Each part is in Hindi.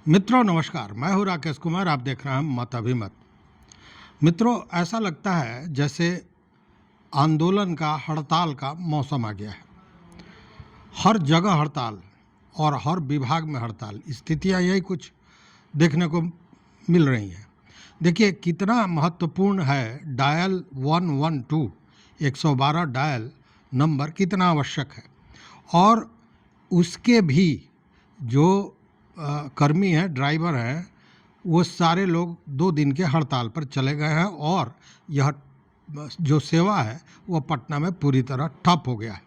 मित्रों नमस्कार, मैं हूं राकेश कुमार। आप देख रहे हैं मत अभिमत। मित्रों, ऐसा लगता है जैसे आंदोलन का, हड़ताल का मौसम आ गया है। हर जगह हड़ताल और हर विभाग में हड़ताल। स्थितियां यही कुछ देखने को मिल रही हैं। देखिए कितना महत्वपूर्ण है डायल 112, 112 डायल नंबर कितना आवश्यक है। और उसके भी जो कर्मी हैं, ड्राइवर हैं, वो सारे लोग 2 दिन के हड़ताल पर चले गए हैं और यह जो सेवा है वो पटना में पूरी तरह ठप हो गया है।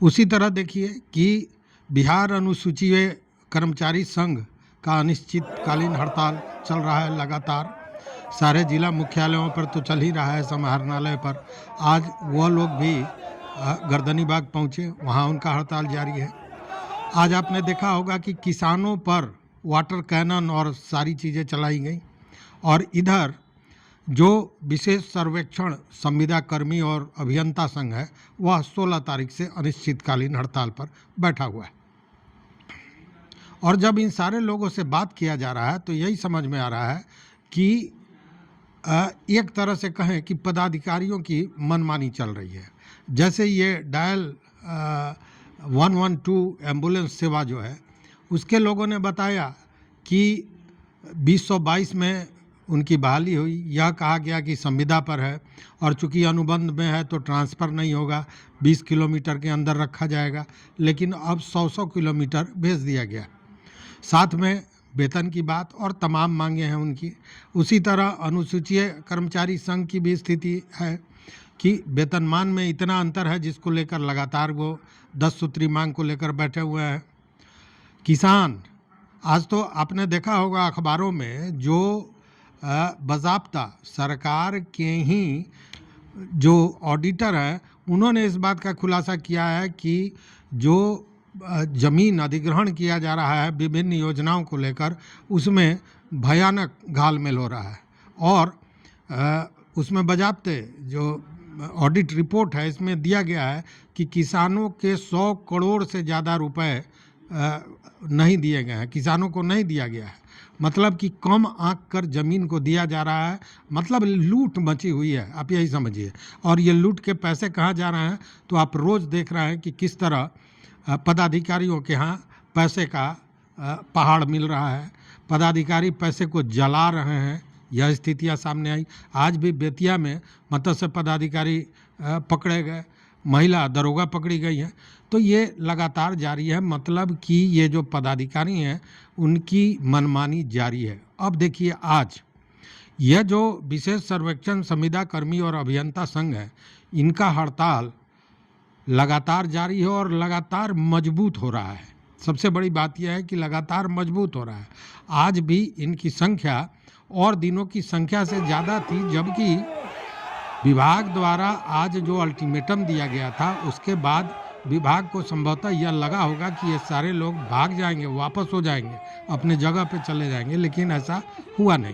उसी तरह देखिए कि बिहार अनुसूचित कर्मचारी संघ का अनिश्चितकालीन हड़ताल चल रहा है लगातार। सारे जिला मुख्यालयों पर तो चल ही रहा है, समाहरणालय पर। आज वह लोग भी गर्दनीबाग पहुँचे, वहाँ उनका हड़ताल जारी है। आज आपने देखा होगा कि किसानों पर वाटर कैनन और सारी चीज़ें चलाई गई। और इधर जो विशेष सर्वेक्षण संविदा कर्मी और अभियंता संघ है वह 16 तारीख से अनिश्चितकालीन हड़ताल पर बैठा हुआ है। और जब इन सारे लोगों से बात किया जा रहा है तो यही समझ में आ रहा है कि एक तरह से कहें कि पदाधिकारियों की मनमानी चल रही है। जैसे ये डायल 112 एम्बुलेंस सेवा जो है, उसके लोगों ने बताया कि 2022 में उनकी बहाली हुई। यह कहा गया कि संविदा पर है और चूंकि अनुबंध में है तो ट्रांसफ़र नहीं होगा, 20 किलोमीटर के अंदर रखा जाएगा। लेकिन अब 100 किलोमीटर भेज दिया गया। साथ में वेतन की बात और तमाम मांगे हैं उनकी। उसी तरह अनुसूचित कर्मचारी संघ की भी स्थिति है कि वेतनमान में इतना अंतर है जिसको लेकर लगातार वो 10 सूत्री मांग को लेकर बैठे हुए हैं। किसान, आज तो आपने देखा होगा अखबारों में जो बाज़ाब्ता सरकार के ही जो ऑडिटर हैं उन्होंने इस बात का खुलासा किया है कि जो ज़मीन अधिग्रहण किया जा रहा है विभिन्न योजनाओं को लेकर, उसमें भयानक घालमेल हो रहा है। और उसमें बाज़ाब्ते जो ऑडिट रिपोर्ट है इसमें दिया गया है कि किसानों के 100 करोड़ से ज़्यादा रुपए नहीं दिए गए हैं, किसानों को नहीं दिया गया है। मतलब कि कम आंक कर ज़मीन को दिया जा रहा है, मतलब लूट मची हुई है, आप यही समझिए। और ये लूट के पैसे कहाँ जा रहे हैं तो आप रोज़ देख रहे हैं कि किस तरह पदाधिकारियों के यहाँ पैसे का पहाड़ मिल रहा है। पदाधिकारी पैसे को जला रहे हैं, यह स्थितियाँ सामने आई। आज भी बेतिया में मत्स्य पदाधिकारी पकड़े गए, महिला दरोगा पकड़ी गई है। तो ये लगातार जारी है, मतलब कि ये जो पदाधिकारी हैं उनकी मनमानी जारी है। अब देखिए आज यह जो विशेष सर्वेक्षण संविदा कर्मी और अभियंता संघ है, इनका हड़ताल लगातार जारी है और लगातार मजबूत हो रहा है। सबसे बड़ी बात यह है कि लगातार मजबूत हो रहा है। आज भी इनकी संख्या और दिनों की संख्या से ज़्यादा थी, जबकि विभाग द्वारा आज जो अल्टीमेटम दिया गया था उसके बाद विभाग को संभवतः यह लगा होगा कि ये सारे लोग भाग जाएंगे, वापस हो जाएंगे, अपने जगह पे चले जाएंगे, लेकिन ऐसा हुआ नहीं।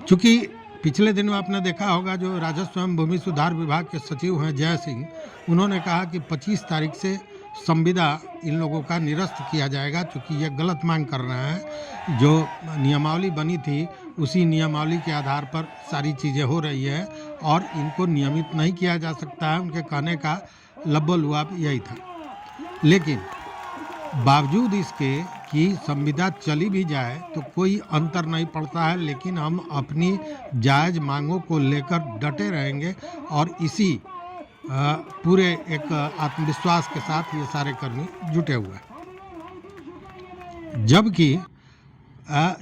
चूँकि पिछले दिनों आपने देखा होगा जो राजस्व एवं भूमि सुधार विभाग के सचिव हैं जय सिंह, उन्होंने कहा कि 25 तारीख से संविदा इन लोगों का निरस्त किया जाएगा, क्योंकि ये गलत मांग कर रहे हैं। जो नियमावली बनी थी उसी नियमावली के आधार पर सारी चीज़ें हो रही है और इनको नियमित नहीं किया जा सकता है। उनके कहने का लब्बल-लुआब यही था। लेकिन बावजूद इसके कि संविदा चली भी जाए तो कोई अंतर नहीं पड़ता है, लेकिन हम अपनी जायज़ मांगों को लेकर डटे रहेंगे और इसी पूरे एक आत्मविश्वास के साथ ये सारे कर्मी जुटे हुए हैं। जबकि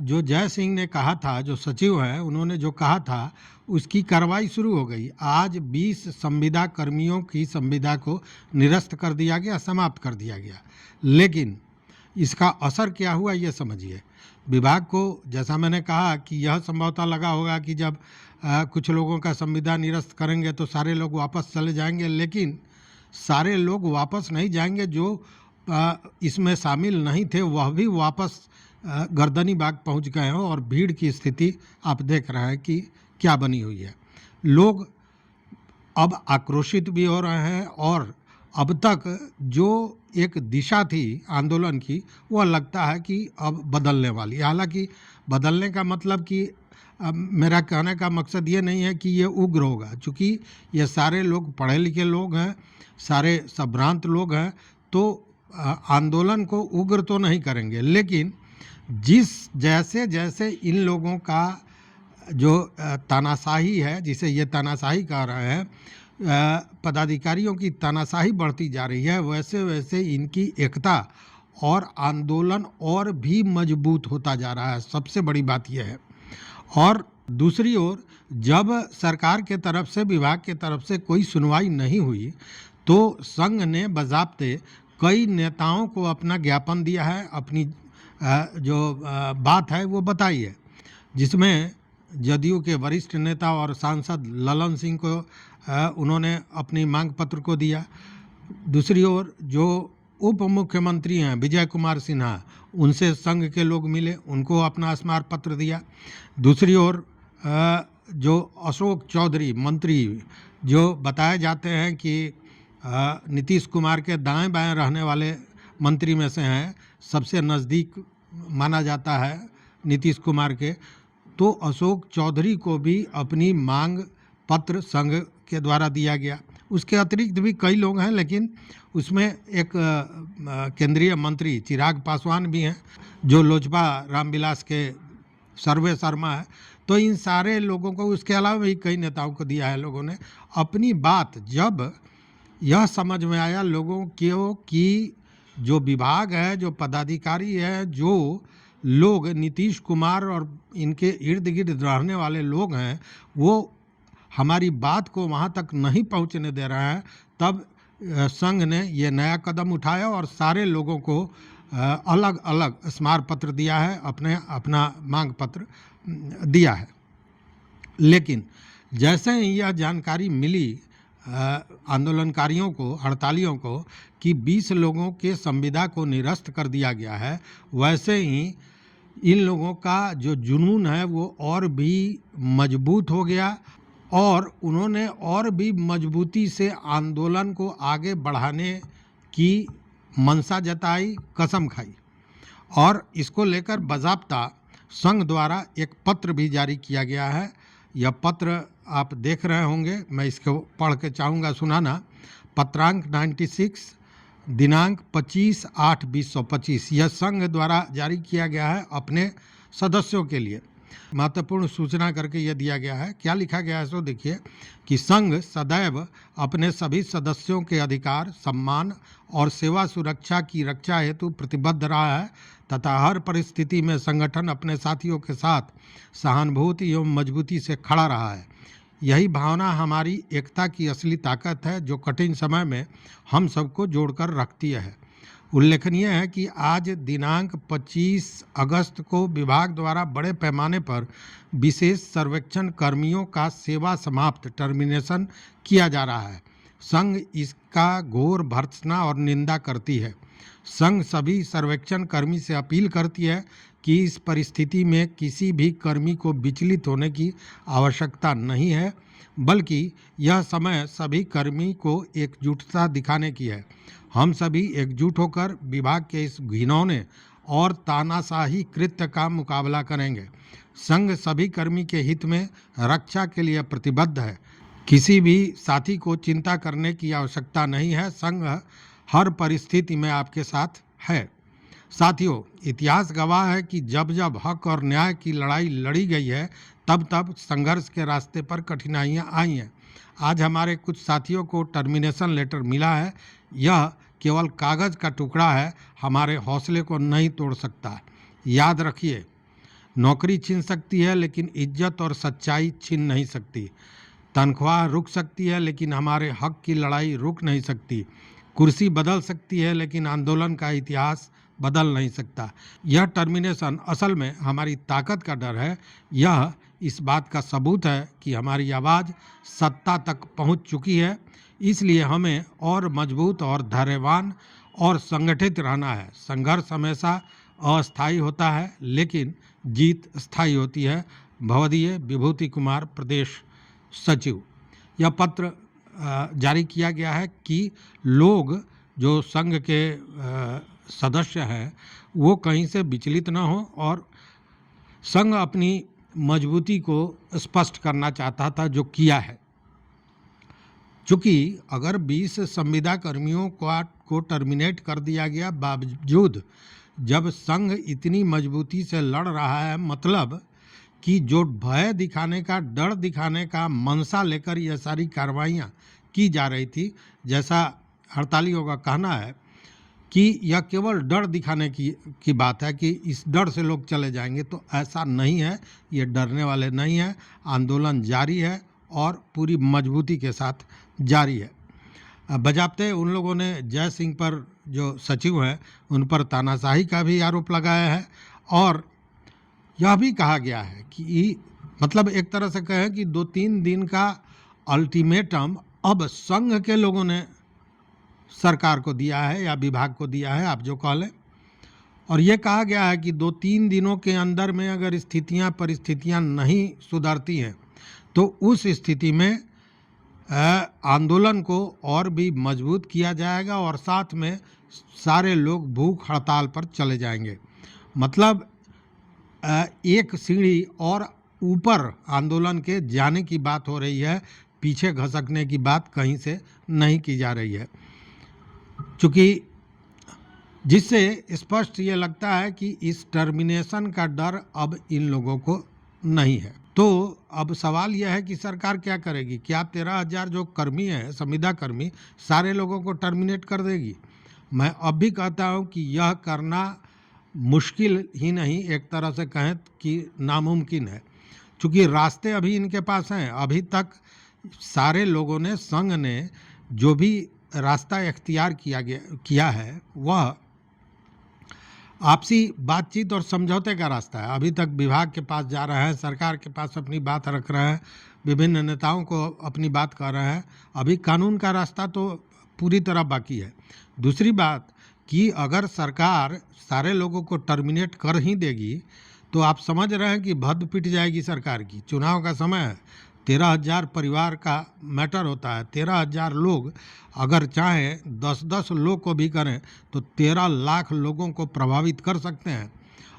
जो जय सिंह ने कहा था, जो सचिव हैं, उन्होंने जो कहा था उसकी कार्रवाई शुरू हो गई। आज 20 संविदा कर्मियों की संविदा को निरस्त कर दिया गया, समाप्त कर दिया गया। लेकिन इसका असर क्या हुआ ये समझिए। विभाग को, जैसा मैंने कहा कि यह संभवतः लगा होगा कि जब कुछ लोगों का संविदा निरस्त करेंगे तो सारे लोग वापस चले जाएंगे, लेकिन सारे लोग वापस नहीं जाएंगे। जो इसमें शामिल नहीं थे वह भी वापस गर्दनीबाग पहुंच गए हैं और भीड़ की स्थिति आप देख रहे हैं कि क्या बनी हुई है। लोग अब आक्रोशित भी हो रहे हैं और अब तक जो एक दिशा थी आंदोलन की, वह लगता है कि अब बदलने वाली है। हालांकि बदलने का मतलब कि मेरा कहने का मकसद ये नहीं है कि ये उग्र होगा, क्योंकि ये सारे लोग पढ़े लिखे लोग हैं, सारे संभ्रांत लोग हैं, तो आंदोलन को उग्र तो नहीं करेंगे। लेकिन जिस जैसे जैसे इन लोगों का जो तानाशाही है, जिसे ये तानाशाही कह रहे हैं, पदाधिकारियों की तानाशाही बढ़ती जा रही है, वैसे वैसे इनकी एकता और आंदोलन और भी मजबूत होता जा रहा है। सबसे बड़ी बात यह है। और दूसरी ओर जब सरकार के तरफ से, विभाग के तरफ से कोई सुनवाई नहीं हुई, तो संघ ने बज़ाब्ते कई नेताओं को अपना ज्ञापन दिया है, अपनी जो बात है वो बताई है, जिसमें जदयू के वरिष्ठ नेता और सांसद ललन सिंह को उन्होंने अपनी मांग पत्र को दिया। दूसरी ओर जो उप मुख्यमंत्री हैं विजय कुमार सिन्हा, उनसे संघ के लोग मिले, उनको अपना स्मार पत्र दिया। दूसरी ओर जो अशोक चौधरी मंत्री, जो बताए जाते हैं कि नीतीश कुमार के दाएं बाएं रहने वाले मंत्री में से हैं, सबसे नज़दीक माना जाता है नीतीश कुमार के, तो अशोक चौधरी को भी अपनी मांग पत्र संघ के द्वारा दिया गया। उसके अतिरिक्त भी कई लोग हैं, लेकिन उसमें एक केंद्रीय मंत्री चिराग पासवान भी हैं, जो लोजपा रामविलास के सर्वे शर्मा है। तो इन सारे लोगों को, उसके अलावा भी कई नेताओं को दिया है लोगों ने अपनी बात। जब यह समझ में आया लोगों को कि जो विभाग है, जो पदाधिकारी है, जो लोग नीतीश कुमार और इनके इर्द गिर्द रहने वाले लोग हैं, वो हमारी बात को वहाँ तक नहीं पहुँचने दे रहे हैं, तब संघ ने ये नया कदम उठाया और सारे लोगों को अलग अलग स्मार पत्र दिया है, अपना मांग पत्र दिया है। लेकिन जैसे ही यह जानकारी मिली आंदोलनकारियों को, हड़तालियों को, कि 20 लोगों के संविदा को निरस्त कर दिया गया है, वैसे ही इन लोगों का जो जुनून है वो और भी मजबूत हो गया और उन्होंने और भी मजबूती से आंदोलन को आगे बढ़ाने की मंशा जताई, कसम खाई। और इसको लेकर बाज़ाब्ता संघ द्वारा एक पत्र भी जारी किया गया है। यह पत्र आप देख रहे होंगे, मैं इसको पढ़ के चाहूँगा सुनाना। पत्रांक 96 दिनांक 25/8/2025 यह संघ द्वारा जारी किया गया है अपने सदस्यों के लिए। महत्वपूर्ण सूचना करके यह दिया गया है। क्या लिखा गया है सो देखिए कि संघ सदैव अपने सभी सदस्यों के अधिकार, सम्मान और सेवा सुरक्षा की रक्षा हेतु प्रतिबद्ध रहा है तथा हर परिस्थिति में संगठन अपने साथियों के साथ सहानुभूति एवं मजबूती से खड़ा रहा है। यही भावना हमारी एकता की असली ताकत है, जो कठिन समय में हम सबको जोड़कर रखती है। उल्लेखनीय है कि आज दिनांक 25 अगस्त को विभाग द्वारा बड़े पैमाने पर विशेष सर्वेक्षण कर्मियों का सेवा समाप्त टर्मिनेशन किया जा रहा है। संघ इसका घोर भर्त्सना और निंदा करती है। संघ सभी सर्वेक्षण कर्मी से अपील करती है कि इस परिस्थिति में किसी भी कर्मी को विचलित होने की आवश्यकता नहीं है, बल्कि यह समय सभी कर्मी को एकजुटता दिखाने की है। हम सभी एकजुट होकर विभाग के इस घिनौने और तानाशाही कृत्य का मुकाबला करेंगे। संघ सभी कर्मी के हित में रक्षा के लिए प्रतिबद्ध है। किसी भी साथी को चिंता करने की आवश्यकता नहीं है। संघ हर परिस्थिति में आपके साथ है। साथियों, इतिहास गवाह है कि जब जब हक और न्याय की लड़ाई लड़ी गई है, तब तब संघर्ष के रास्ते पर कठिनाइयां आई हैं। आज हमारे कुछ साथियों को टर्मिनेशन लेटर मिला है। यह केवल कागज़ का टुकड़ा है, हमारे हौसले को नहीं तोड़ सकता। याद रखिए, नौकरी छीन सकती है लेकिन इज्जत और सच्चाई छीन नहीं सकती। तनख्वाह रुक सकती है लेकिन हमारे हक की लड़ाई रुक नहीं सकती। कुर्सी बदल सकती है लेकिन आंदोलन का इतिहास बदल नहीं सकता। यह टर्मिनेशन असल में हमारी ताकत का डर है। यह इस बात का सबूत है कि हमारी आवाज़ सत्ता तक पहुंच चुकी है। इसलिए हमें और मजबूत और धैर्यवान और संगठित रहना है। संघर्ष हमेशा अस्थायी होता है, लेकिन जीत स्थायी होती है। भवदीय विभूति कुमार, प्रदेश सचिव। यह पत्र जारी किया गया है कि लोग जो संघ के सदस्य हैं वो कहीं से विचलित ना हो और संघ अपनी मजबूती को स्पष्ट करना चाहता था, जो किया है। चूँकि अगर 20 संविदा कर्मियों को टर्मिनेट कर दिया गया बावजूद जब संघ इतनी मजबूती से लड़ रहा है, मतलब कि जो भय दिखाने का, डर दिखाने का मंशा लेकर यह सारी कार्रवाइयाँ की जा रही थी, जैसा हड़तालियों का कहना है कि यह केवल डर दिखाने की बात है कि इस डर से लोग चले जाएंगे, तो ऐसा नहीं है। ये डरने वाले नहीं हैं। आंदोलन जारी है और पूरी मजबूती के साथ जारी है। बजाते उन लोगों ने जय सिंह पर, जो सचिव हैं, उन पर तानाशाही का भी आरोप लगाया है और यह भी कहा गया है कि मतलब एक तरह से कहें कि 2-3 दिन का अल्टीमेटम अब संघ के लोगों ने सरकार को दिया है या विभाग को दिया है, आप जो कह लें। और ये कहा गया है कि 2-3 दिनों के अंदर में अगर परिस्थितियां नहीं सुधरती हैं तो उस स्थिति में आंदोलन को और भी मजबूत किया जाएगा और साथ में सारे लोग भूख हड़ताल पर चले जाएंगे। मतलब एक सीढ़ी और ऊपर आंदोलन के जाने की बात हो रही है, पीछे घसकने की बात कहीं से नहीं की जा रही है। चूँकि जिससे स्पष्ट ये लगता है कि इस टर्मिनेशन का डर अब इन लोगों को नहीं है। तो अब सवाल यह है कि सरकार क्या करेगी? क्या 13,000 जो कर्मी हैं, संविदा कर्मी, सारे लोगों को टर्मिनेट कर देगी? मैं अब भी कहता हूँ कि यह करना मुश्किल ही नहीं, एक तरह से कहें कि नामुमकिन है। चूँकि रास्ते अभी इनके पास हैं। अभी तक सारे लोगों ने, संघ ने जो भी रास्ता इख्तियार किया है वह आपसी बातचीत और समझौते का रास्ता है। अभी तक विभाग के पास जा रहे हैं, सरकार के पास अपनी बात रख रहे हैं, विभिन्न नेताओं को अपनी बात कर रहे हैं। अभी कानून का रास्ता तो पूरी तरह बाकी है। दूसरी बात कि अगर सरकार सारे लोगों को टर्मिनेट कर ही देगी तो आप समझ रहे हैं कि भद्द पिट जाएगी सरकार की। चुनाव का समय है, 13,000 परिवार का मैटर होता है। 13,000 लोग अगर चाहें 10-10 लोग को भी करें तो 13 लाख लोगों को प्रभावित कर सकते हैं।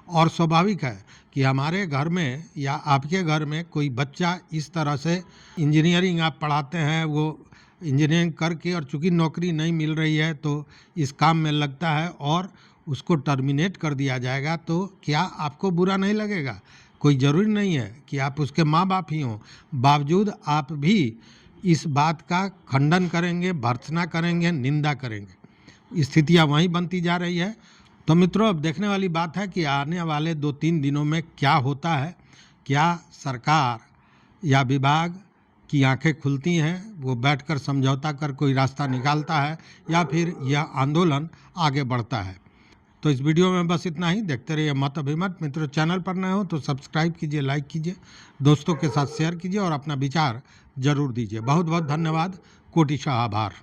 और स्वाभाविक है कि हमारे घर में या आपके घर में कोई बच्चा इस तरह से, इंजीनियरिंग आप पढ़ाते हैं, वो इंजीनियरिंग करके और चूँकि नौकरी नहीं मिल रही है तो इस काम में लगता है और उसको टर्मिनेट कर दिया जाएगा, तो क्या आपको बुरा नहीं लगेगा? कोई ज़रूरी नहीं है कि आप उसके माँ बाप ही हों, बावजूद आप भी इस बात का खंडन करेंगे, भर्त्सना करेंगे, निंदा करेंगे। स्थितियाँ वहीं बनती जा रही है। तो मित्रों, अब देखने वाली बात है कि आने वाले 2-3 दिनों में क्या होता है। क्या सरकार या विभाग की आंखें खुलती हैं, वो बैठकर समझौता कर कोई रास्ता निकालता है, या फिर यह आंदोलन आगे बढ़ता है। तो इस वीडियो में बस इतना ही। देखते रहिए मत अभिमत। मित्रों, चैनल पर नए हो तो सब्सक्राइब कीजिए, लाइक कीजिए, दोस्तों के साथ शेयर कीजिए और अपना विचार जरूर दीजिए। बहुत बहुत धन्यवाद। कोटिशः आभार।